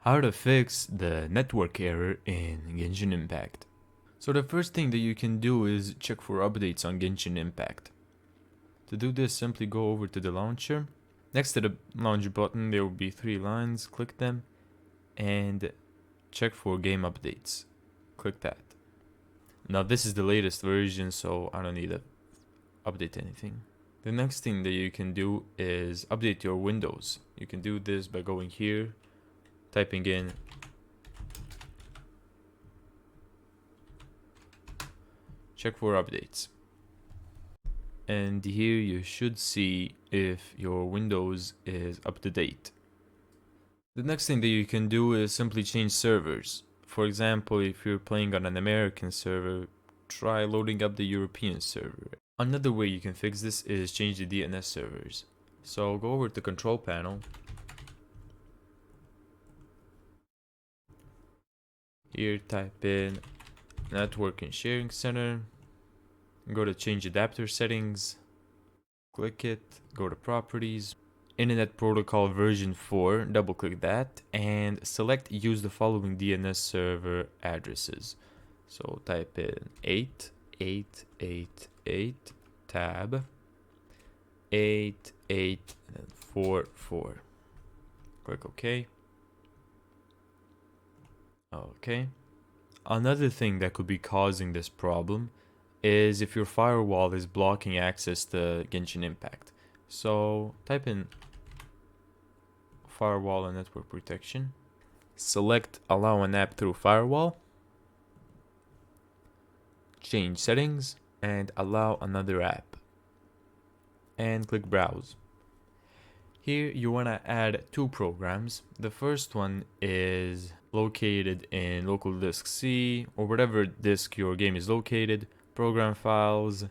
How to fix the network error in Genshin Impact. So the first thing that you can do is check for updates on Genshin Impact. To do this, simply go over to the launcher. Next to the launch button, there will be 3 lines. Click them and check for game updates. Click that. Now this is the latest version, so I don't need to update anything. The next thing that you can do is update your Windows. You can do this by going here, typing in check for updates, and here you should see if your Windows is up to date. The next thing that you can do is simply change servers. For example, if you're playing on an American server, try loading up the European server. Another way you can fix this is change the DNS servers. So go over to control panel. Here type in network and sharing center. Go to change adapter settings. Click it, go to properties. Internet Protocol version 4, double click that and select use the following DNS server addresses. So type in 8888 tab 8844. Click OK. Okay. Another thing that could be causing this problem is if your firewall is blocking access to Genshin Impact. So type in firewall and network protection. Select allow an app through firewall. Change settings and allow another app. And click browse. Here you want to add 2 programs. The first one is located in local disk C or whatever disk your game is located, program files,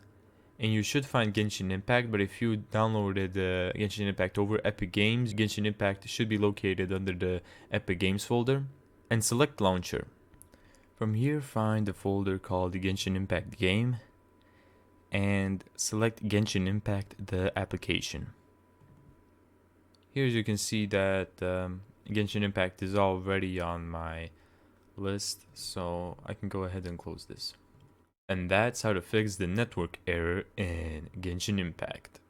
and you should find Genshin Impact, but if you downloaded Genshin Impact over Epic Games, Genshin Impact should be located under the Epic Games folder, and select Launcher. From here, find the folder called Genshin Impact Game, and select Genshin Impact the application. Here you can see that Genshin Impact is already on my list, so I can go ahead and close this. And that's how to fix the network error in Genshin Impact.